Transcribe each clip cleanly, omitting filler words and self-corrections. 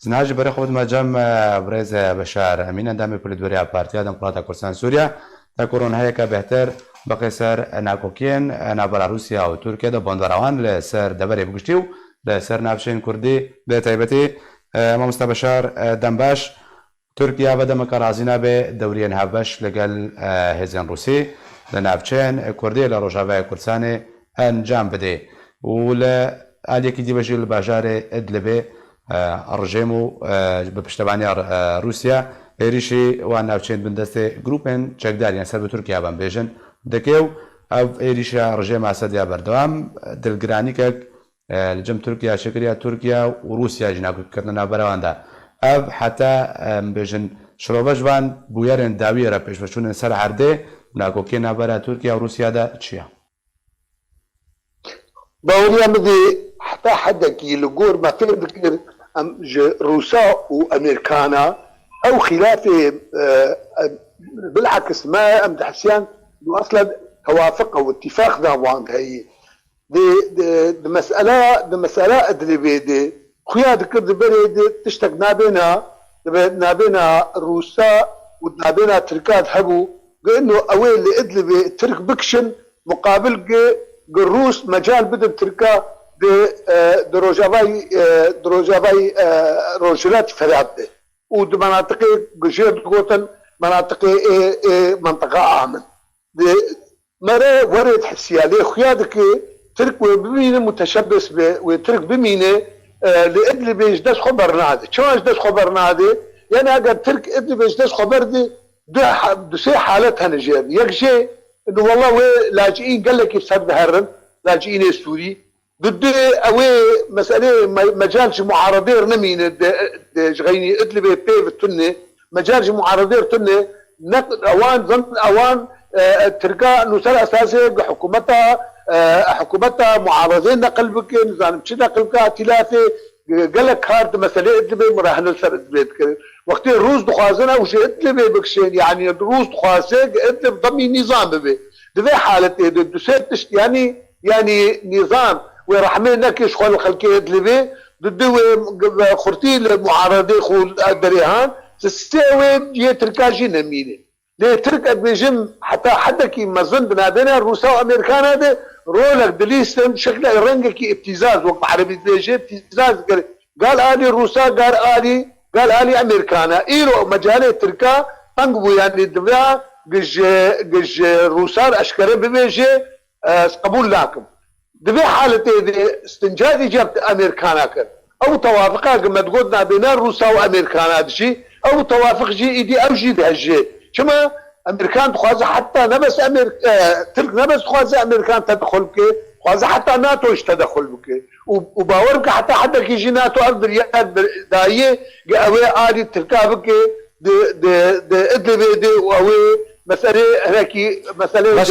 زنهاج برای خود مجمع برز بشار امین اندام پلیدوریا پارتیا دموکرات کردستان سوریا تا کورون های که بهتر بقی سر ناکوکین نابرا روسیا و ترکیه دا باندوروان لسر دبری بگشتیو لسر نافشین کردی به تایبتی ما مستبشار دنباش ترکیه و دمک رازینا به دورین هفبش لگل هزین روسی لنافچین کردی لروجاوه کردستان انجام بده و لعالیکی دی بجیل باجار ادلبه الرجيم بپشتوانی روسیا ایریشی و ناوچین بندست گروپن چکدار یعنی سر به ترکیه بام بیشن دکیو او ایریشی رژیم اسدیا بردوام دلگرانی که لجم ترکیه شکریه ترکیه و روسیا جناب کردن براوندا او حتی بیشن شروبش وان بویرن داوی را پیش بچون سر عرده ناکوکی نبرا ترکیه و روسیا دا چیا باوري بدي حتى حدك يلقور ما في ذكر روسا وامريكانا او خلافه بالعكس ما ام حسيان انه اصلا توافق او اتفاق ذا هي دي مساله ادري بيدي خويا ذكر بريد تشتق نابينا روسا ونابينا تركات حبو لانه اويل اللي ادلبي ترك بكشن مقابل الروس مجال بدن تركا دروجافاي روجلات فرابده ود مناطق جير قوتن مناطق منطقه امن مرة ورد حسيالي خيادك ترك بمينه متشبث وترك بمينه لادلب يجدش خبرنا هذا شو يجدش خبرنا هذا يعني اگر ترك ادلب يجدش خبر دي دو سي حالتها نجير يكشي انه والله لاجئين قال لك يسد هرن لاجئين السوري ضد اوي مساله مجال معارضين نمين غيني ادلب بيف التنه مجال معارضين تنه اوان ظن اوان تركا انه سر اساسي حكومتها معارضين قلبك نظام كذا قلبك ثلاثه قال لك هارد مساله ادلب مراحل سر ادلب وقت الروس دخوازنا وش ادلب بكشين يعني الروس دخوازك ادلب ضمن نظام ببي دفع حالة دوسيت يعني نظام ورحمين نكش خل الخلقية ادلبي ضد خرتي المعارضة خول الدريهان تستوي يتركاجي نمينه ليه ترك بيجم حتى حدا كي ما ظن بنادنا الروسا وامريكان هذا رولك دليستم شكله رنجك ابتزاز وقت عربي ليش ابتزاز قال آلي الروسا قال آلي امريكانا ايرو مجال تركا تنقبوا يعني الدفاع قج روسار اشكره ببيجي قبول لكم دفاع حالة استنجاد جبت امريكانا كر او توافقها كما تقولنا بين الروسا وامريكانا شيء او توافق جي ايدي او جي بهالجي شما امريكان تخوازي حتى نبس ترك نبس تخوازي امريكان تدخل بك خوازي حتى ناتو ايش تدخل بك وباورك حتى حدا يجي ناتو ارض ريال دايه قوي ادي تركا بك دي ادلبي دي وهو مساله هيك مساله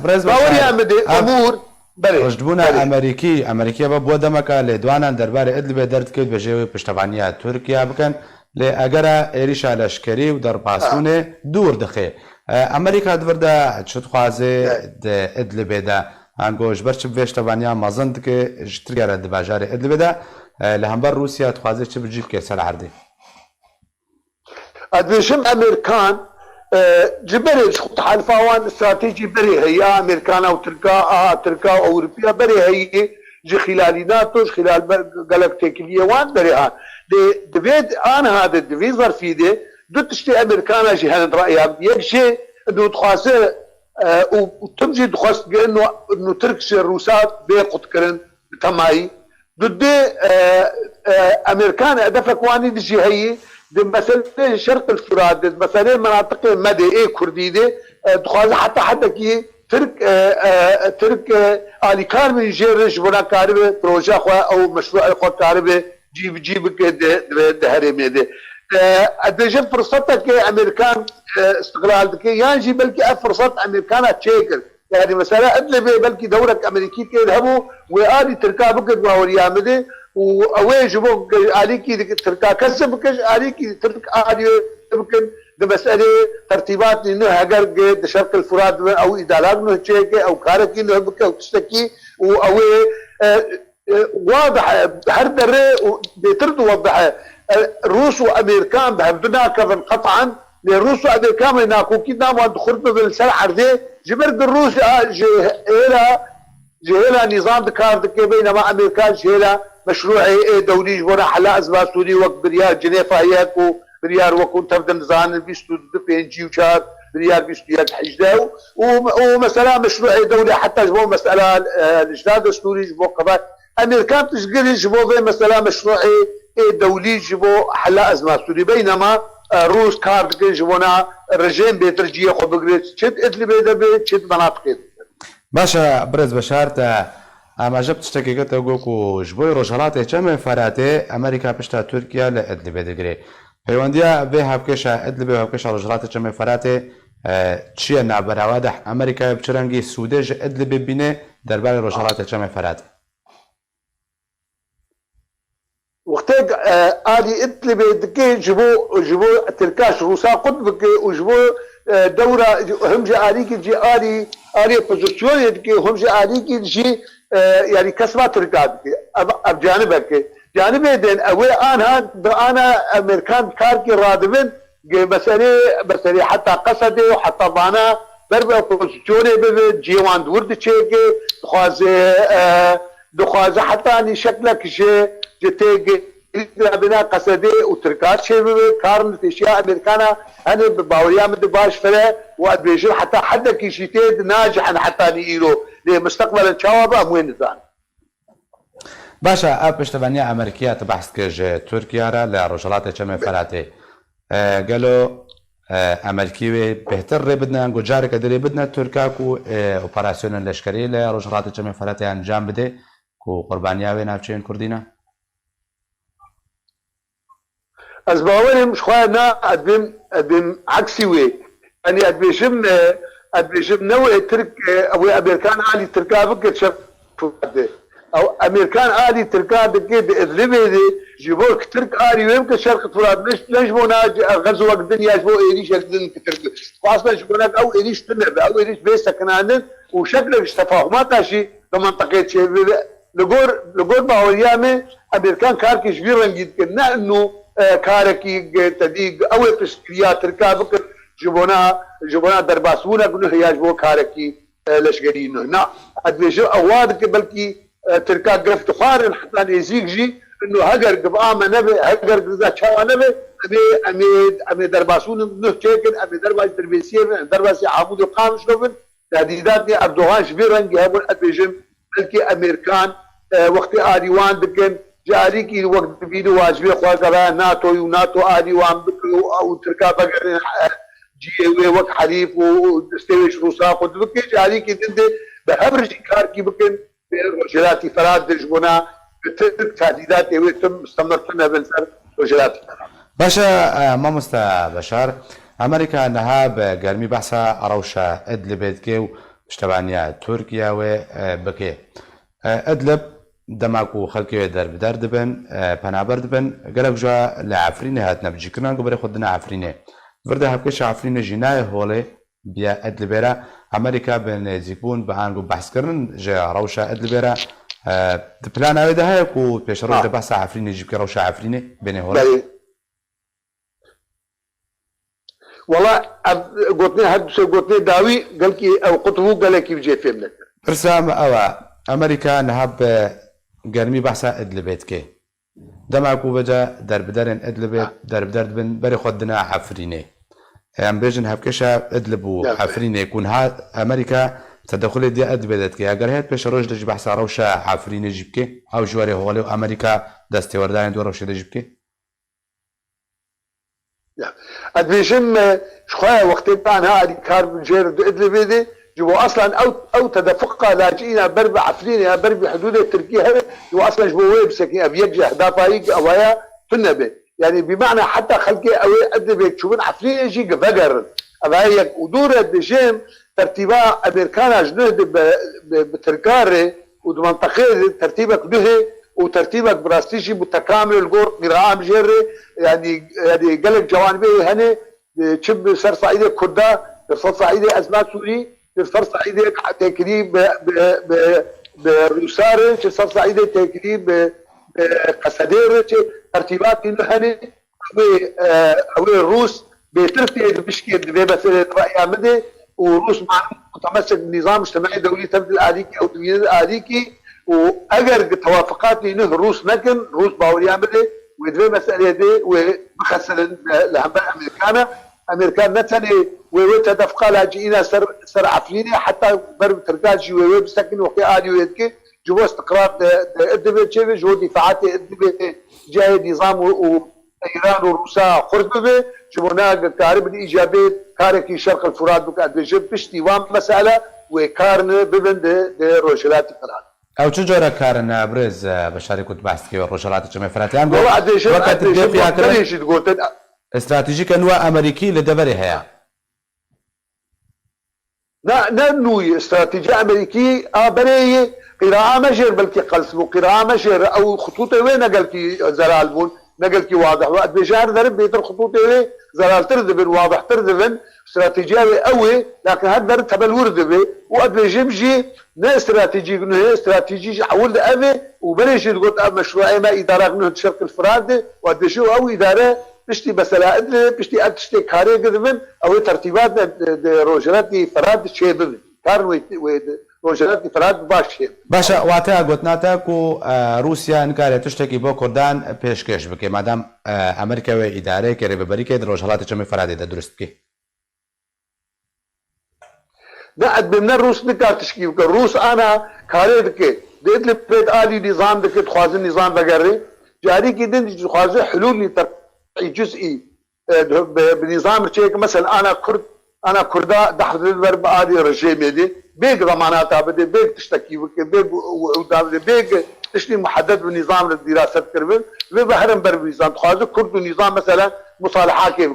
باوري امدي امور رجبونا امريكي بابو دمك لدوانا دربار ادلب درد كيد بجوي پشتوانيا تركيا بكن لاجرا ايريشا لشكري ودر باسونه دور دخي امريكا دوردا شت خوازه ادلب دا انگوش برچ پشتوانيا مازند که جتريا د بازار ادلب دا لهمبر روسيا تخوازه چ بجيل که سر عرضي ادوشم امريكان جبري حلفاوان استراتيجي بري هي امريكان او تركا او اوروبيا بري هي جي خلال ناتوش خلال جالكتيكليه وان بريها دبيت انا هذا الدفي ظرفي دي تشتي امريكان جي هند رايها يكشي انه تخاصه وتمجي تخاص انه تركش الروسات بيقط كرن بتماي ضد امريكان هدفك واني دي هي دي مسألة شرق الفرات دي مسألة مناطق مدى ايه كردي دي تخاص حتى حدا كي ترك آلي كار من جيرش بنا كاربه بروجه خوا او مشروع خوا كاربه جيب ده هرمي دي ادجن فرصتك امريكان استقلال دكي يعني بلكي فرصه امريكان تشيكل يعني مثلا ادلبي بلكي دورك امريكي كيذهبوا وآلي تركا بقد ما وريا مدي واوي جبوك آليكي تركا كسبك آليكي ترك آلي يمكن بمسألة ترتيبات إنه هجر جد شرق الفرات أو إدارات إنه تشيك أو كارك إنه بك أو تشتكي أو واضح هردري بيترد واضحه الروس وامريكان بهبدنا كذا قطعا للروس وامريكان هناك كده ما دخلت بالسلح عرضي جبرت الروس جهلا نظام دكار بينما امريكان جهلا مشروعي دولي ولا حلا ازمه سوري وقت بريار جنيفا هيك بريار وكون تبدا نظام بيستو بين جي وشار بريار بيستو يد حجده ومساله مشروعي دولي حتى جبوا مساله الاجداد السوري جبوا قضايا امريكان تشقل جبوا زي مساله مشروعي دولي جبوا حلا ازمه سوري بينما روس كارد جبونا رجيم بيترجيه خو بقريت شد ادلي بيت شد مناطق باشا برز بشار تا اما جبت شتكي قلت اقولكو جبوي روجالاتي كم فراتي امريكا بشتا تركيا لادلبي دقري هيوانديا بها بكيشا ادلبي وبكيشا روجالاتي كم فراتي تشي نعبر واضح امريكا بشرنجي سودج ادلبي بينه دربال روجالاتي كم فراتي وقتك آلي ادلبي دقي جبو تركاش روسا قطب وجبو دورة هم جا آلي كي جي آلي بوزيشن يدقي هم جا آلي كي جي يعني كسبة تركات اب جانبك جانب دين اوي انا امريكان كاركي رادبن مسألة حتى قصدي وحتى بانا بربا بوزيشن جيوان دورد تشيكي دخوازه حتى اني شكلك شيء جتيجي بنا قصدي وتركات شيء كارن اشياء امريكانا انا باوريا مد باش فلا وادبيجر حتى حدا كيشيتيد ناجح حتى نيرو لمستقبل الشواب وين ثاني باشا ابش تبنيا امريكيه تبحث كج تركيا را لرجلات كم فراتي قالوا امريكي بهتر بدنا نقول جارك دري بدنا تركاكو اوبراسيون لشكري لرجلات كم فراتي انجام بده كو قربانيا وين افشين كردينا ازباوني مش خوانا ادم عكسي وي يعني ادبيشم نوع ترك او امريكان عالي تركا بك شرق او امريكان عالي تركا بك ادلبي جيبوك ترك عالي ويمكن شرق فرات ليش بونا غزو الدنيا جبو ايريش الدنيا ترك واصلا شبونك او ايريش تنب او ايريش بيس كنان وشكلك تفاهمات شيء بمنطقه شيء لغور باوريامي امريكان كاركي جبير رنجيد كنا انه كاركي تديق او تشكيلات تركا بك جبونا درباسونا قلنا هي جبو كاركي لشقرين هنا ادبيجو اواد بلكي تركا قرفت خارن حتى يزيجي انه هجر قبامه نبي هجر قزا شاوا نبي امي درباسون نه تشيكن امي درباس دربيسيه درباسي عمود القام شلون تهديداتني اردوغان شبير رنجي هبون ادبيجم بلكي امريكان وقت ايوان دكن جاريكي وقت بيدو واجبي خواقرا ناتو وناتو ايوان بكرو او تركا بقرين جي وقت حليف واستويش روسا قد بكي جاريكي دندي بهبرج كاركي بكن رجلاتي فراد دجبنا بترك تهديدات ويتم استمرتنا بالسر رجلاتي باشا ما مستبشار امريكا انها بقرمي بحثها اروشا ادلب بيتكي واشتبانيا تركيا وبكي ادلب دماكو خلقي درب دردبن بنابردبن قلب جا لعفريني هاتنا بجي كنا قبل خدنا عفريني فرده هبكش عفريني جناي هولي بيا ادلبيرا امريكا بين زيكون بعنقو بحث كرن جا روشا ادلبيرا دبلان هذا هيك وبيشرو بحث عفريني يجيب روشا عفريني بين هولي والله قلتني داوي قال كي او قطبو قال كيف جاي فهمنا ارسام او امريكا نهب قرمي بحثا ادلبيتكي دماكو بجا درب درن ادلبيت درب دردبن بري خدنا حفريني ام بيجن هبكشا ادلبو حفريني يكون ها امريكا تدخل دي ادلبيتكي اگر هيت بيش روج دج بحثا روشا حفريني جيبكي او جواري هولي امريكا دستي وردان دو روش جيبكي ادبيشم شخويا وقت بتاعنا هذه كار جير ادلبيدي جبوا اصلا او تدفقها لاجئين بربع عفريني بربع حدود تركيا جبوا اصلا جبوا ويب سكين ابي يجي احدا طريق اويا في النبي يعني بمعنى حتى خلقي اوي ادبي تشوفون عفرين يجي فقر ابايك ودور الدجيم ترتيبها امريكانا جنود بتركاري ومنطقه ترتيبك به وترتيبك براستيجي متكامل الجور قراءة جيري يعني قلق جوانبي هني تشب سر صعيدة كردا سر صعيدة ازمات سوري سر صعيدة تكريم بروسار صار صعيدة تقريب قصدير ترتيبات نهني أو الروس بترتي المشكلة مثلا رأي عمده وروس مع متمسك بنظام اجتماعي دولي تبدي الآليكي أو دولي الآليكي وأجر توافقات لأنه روس نكن روس باوري عمده ويدري مسألة دي ومخسر لهم أمريكان نتني وتدفق لاجئين سر عفليني حتى برب ترجاجي وبسكن وقي آلي ويدكي جو استقرار إدبي شيء جو دفاعات إدبي جاي نظام وإيران وروسيا قرب شبونا كارب الإيجابي كاركي شرق الفرات بقى جب بشتي وام مسألة وكارن ببند روشلات القرآن او چه جوره کارن برز بشاری کت بحث کی روشلات چه فراتیان وقت فيها كلام استراتيجيك انواع امريكي لدبري هيا لا نوي استراتيجية أمريكي بري قراءة مجر بلكي قلسمو قراءة مجر أو خطوطي وين نقلكي زلال بون نقلكي واضح وقت بجار ضرب بيتر خطوطي وين زلال تردبن واضح تردبن استراتيجية قوي لكن هاد درد تبل وردبي وقت بيجي نا استراتيجي انه استراتيجي حول أبي وبريش تقول مشروعي ما إدارة انه شرق الفرات وقت بيجي أو إدارة بشتي مسألة أدنى بشتي أتشتي كاري قدمن أو ترتيبات روجراتي فراد شيء بمن كار روجراتي فراد باش شيء باشا واتها قلتنا كو روسيا انكار تشتكي بو كردان پیشکش بكي مادام امريكا و اداره كري ببريكي روجراتي چمي فراد ده درست كي لا من الروس نكار تشكي بك الروس انا كاري دكي ديت لي بيت آلي نظام دكي تخوازن نظام بقري جاري كيدن تخوازن حلول جزئي بنظام رشيك مثلا انا كردا دحض الضرب عادي رجيم يدي بيك ضماناتها بدي بيك تشتكي بيك تشتي محدد بنظام الدراسه كربن بحرم بر نظام تخاذ كرد نظام مثلا مصالحه كيف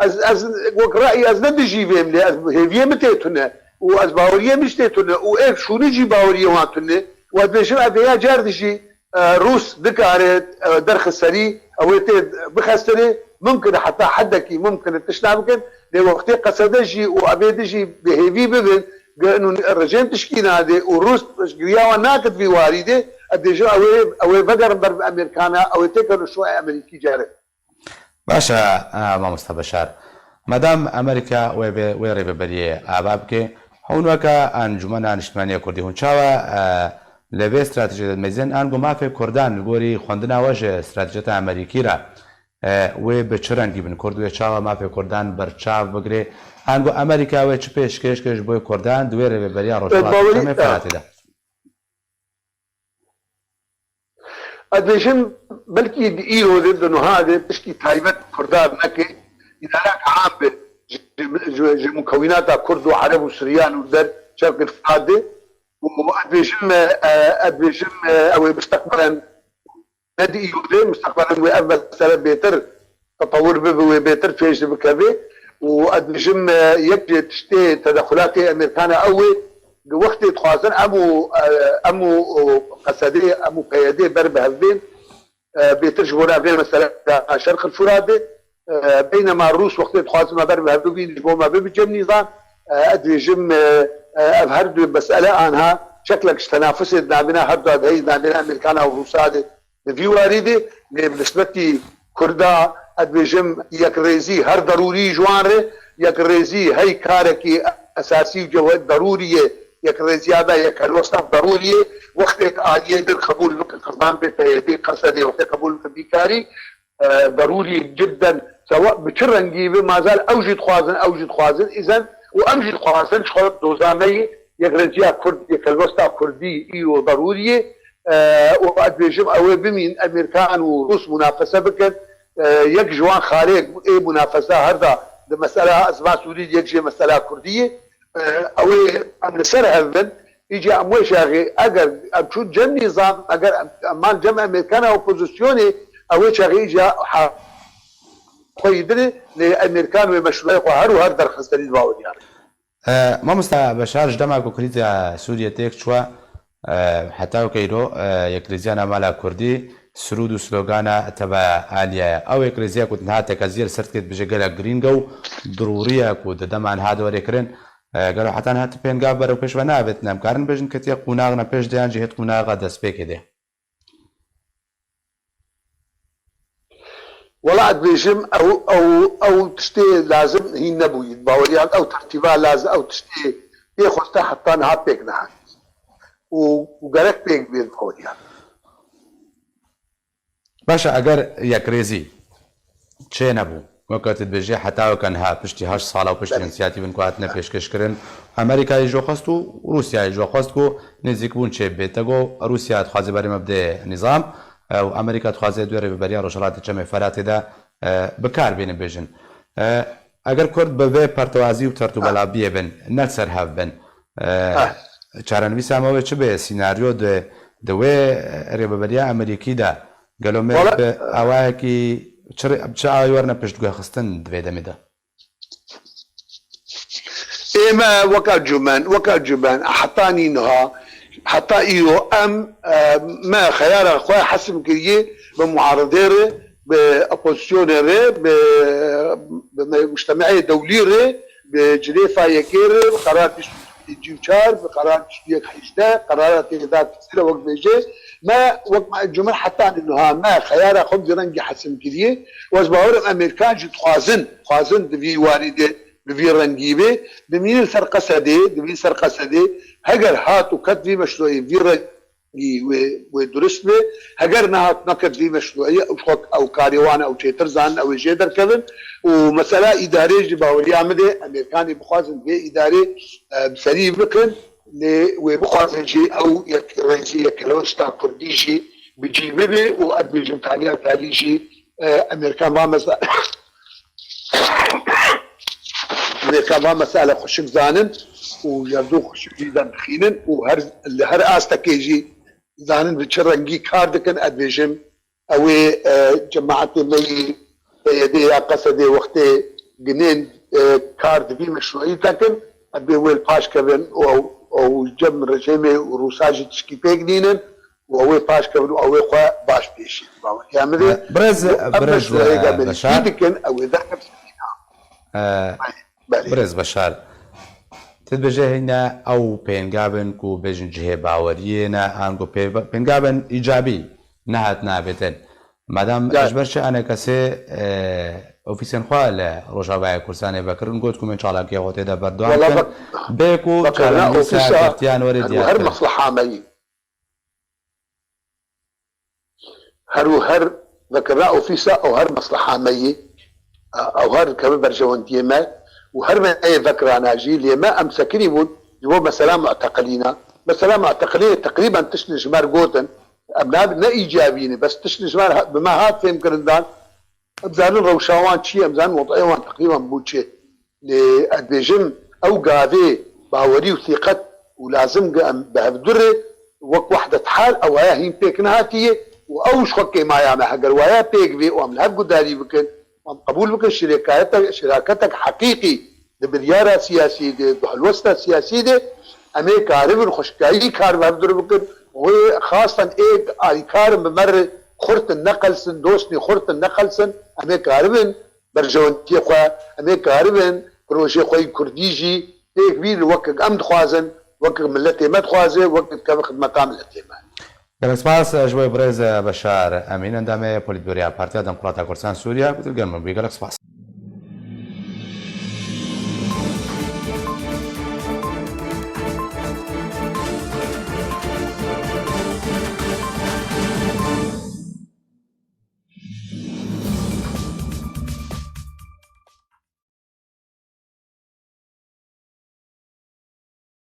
از رايي از ندجي فيهم لي از هيفيه متيتنا واز باوريه مشتيتنا وايك شو نجي باوريه واتنا وبيشر ابيا جاردشي روس ذكرت درخ السري او بخسري ممكن حتى حدكي ممكن تشتغل ممكن لوقت قصدجي وابيدجي بهيفي ببن انه الرجيم تشكيل هذه والروس قريا وناكد في وارده اديجو او بقر ضرب امريكانا او تكر شويه امريكي جاري باشا ما مستبشار مدام امريكا ويري ببريه ابابك هونوكا انجمن اجتماعيه كردي هونچاوا لبه استراتیژی میزن انگو مافی کردان گوری خوندنا وجه استراتیجیت امریکی را و به چرنگی بن کرد و چاوا مافی کردان برچاو بگیره انگو امریکا و چه پیشکش کش بوی کردان دویره به بریا روشلات چه فراتي ده اديشن بلكي دقيقه ضد انه هذا تشكي تايبت كردان نكي ادارات عامه مكوناتها كرد وعرب وسريان ودر شرق الفرات وأدبيجم أو مستقبلا نادي يودي مستقبلا وأفضل سبب بيتر تطور بيتر فيش بكذا وأدبيجم يبدي تشتي تدخلات أمريكانا أوي وقت تخازن أمو قصدي أمو قيادي برب هذين بيتر جبونا بين مثلا شرق الفرات بينما الروس وقت تخازن ما برب هذين جبونا بيجم نظام أدبيجم هردو مسألة عنها شكلك تنافسي نابنا هردو هي نابنا أمريكانا وروسيا في واردة بالنسبة كردا أدبيجم يكريزي هر ضروري جوانره يكريزي هي كاركي أساسي جواد ضرورية يكريزي هذا يكالوسط ضرورية وقت آلية بالقبول القرآن بتهيئة قصدي وقت قبول بيكاري ضروري جدا سواء بشرنجي ما زال أوجد خوازن إذن وامجد خواسن شخص دوزاني يغرزيا كرد يكالوستا كردي ايو ضروريه وقد بيجم او بمين امريكان وروس منافسه بكن يك جوان خارج اي منافسه هذا المساله اسماء سوري يك مساله كرديه او ام نسر هذن يجي اموي شاغي اگر شو جم نظام اگر امان جم امريكان اوبوزيسيوني او شاغي يجي قيدني لامريكان ومشروع وهر وهر در خستري باود يعني ما مستبشار جدما كوكريت سوريا تيك شوا حتى وكيرو يكريزيانا مالا كردي سرود وسلوغانا تبع آليا او يكريزيا كنت نهاية كزير سرتكت بجيجالا جرينجو ضرورية كود دمان هذا وريكرن قالوا حتى هات بين قابر وبيش ونابت نام كارن بيجن كتير قناغنا بيش ديان جهت قناغ دس بيك ده ولا بيجم او تشتي لازم هي نبوي باوريات او ترتيبها لازم او تشتي ياخذ حتى نها بيك نها وقالك بيك بين باوريات باشا اگر يكريزي چه نبو وقت بيجي حتى وكان ها پشتی 8 ساله و پشتی انسیاتیون کو هاتنه پیشکش کردن امریکا یجو خواست و روسیا یجو خواست کو نزدیک بون چه بیتگو روسیا تخوازی برای مبدا نظام و امریکا تخوازی دوره ببریا روشلات چمه فرات ده بکار بین بیجن اگر کرد به پرتوازی و ترتوبلا بیبن نصر هبن چارنوی سامو چه به سیناریو ده دوی رببریا امریکی ده قالوا مر اواكي چه ورنا پشتگاه خستن دویده میده اما وكا جمان حطاني نها حتى ايو ما خيار اخويا حسب كريه بمعارضيره بأبوزيونيره بمجتمعية دوليره بجريفة يكيره بقرارات جيوشار بقرارات شبيك حيشتا قرارات إغداد كثيرة وقت بيجي ما وقت الجمهور حتى انه ما خيار خبز رنجي حسن كريه وازباور امريكان جي خوازن دبي وارده بفي رنجيبه بمين سرقسدي هجر هات وكتبي مشروعي في رنجي ودرسبه هجر نهات نكت في مشروعيه او كاريوان او تشيترزان او جيدر كذا ومساله اداريه جباولي عمده امريكاني بخوازن في اداري بسري بكن وبخوازن شيء او يكرنسي يكلوستا كرديجي بيجي بيبي وادبي جمتاليا تاليجي امريكان ما مساله امريكان ما مساله خشك زانن ويردو خشك جيدا خينن وهر استكيجي زانن بتشرنجي كاردكن ادبيجم او جماعتي مي يدي قصدي وقتي جنين كارد في مشروعي لكن ابي ويل باش كبن او جم رجيمي وروساجي تشكي بيجنين وهو باش كبن او خوا باش بيشي يعني برز بشار او ذاك برز بشار تدبجه هنا او بينغابن كو بيجن جهه باورينا انغو بينغابن ايجابي نهات نابتن مادام اجبرش انا كسي اوفيسين خال روجاوي كورساني بكرن قلت لكم ان شاء الله كي غوتي دا بردوان بيكو كان ساعتين ورد هر مصلحه مي هر ذكرنا اوفيسا او هر مصلحه مي او هر كمان برجوانتي ما وهر من اي ذكر انا جيل ما امسكني بود جو مثلا معتقلين تقريبا تشنج مارغوتن ابناب لا ايجابيين بس تشنج مار بما هات فهم كردان ابزان روشاوان شي ابزان وضعيوان تقريبا بوتشي لادبيجم او قاضي باوري وثقه ولازم بهدره وقت وحده حال او هي بيك نهاتيه واوش خكي ما يعمل حق ويا بيك في وعمل هب قداري بكن قبول بكن شراكتك حقيقي بمليار سياسي بحلوسته السياسي دي امريكا عربن خشكاي كار بهدره بكن وخاصة اي كار بمر خرط النقل سن دوسني خرط النقل سن امريكا عربن برجونتي خوا امريكا عربن بروجي خوي كرديجي كبير وقت امد خوازن وقت ملتي ما تخوازه وقت كم خدمة ملتي ما سپاس جوی برز بشار امین اندامه پولیتبوریا پارتیا دموکرات کردستان سوریه بتلگرم بیگلک سپاس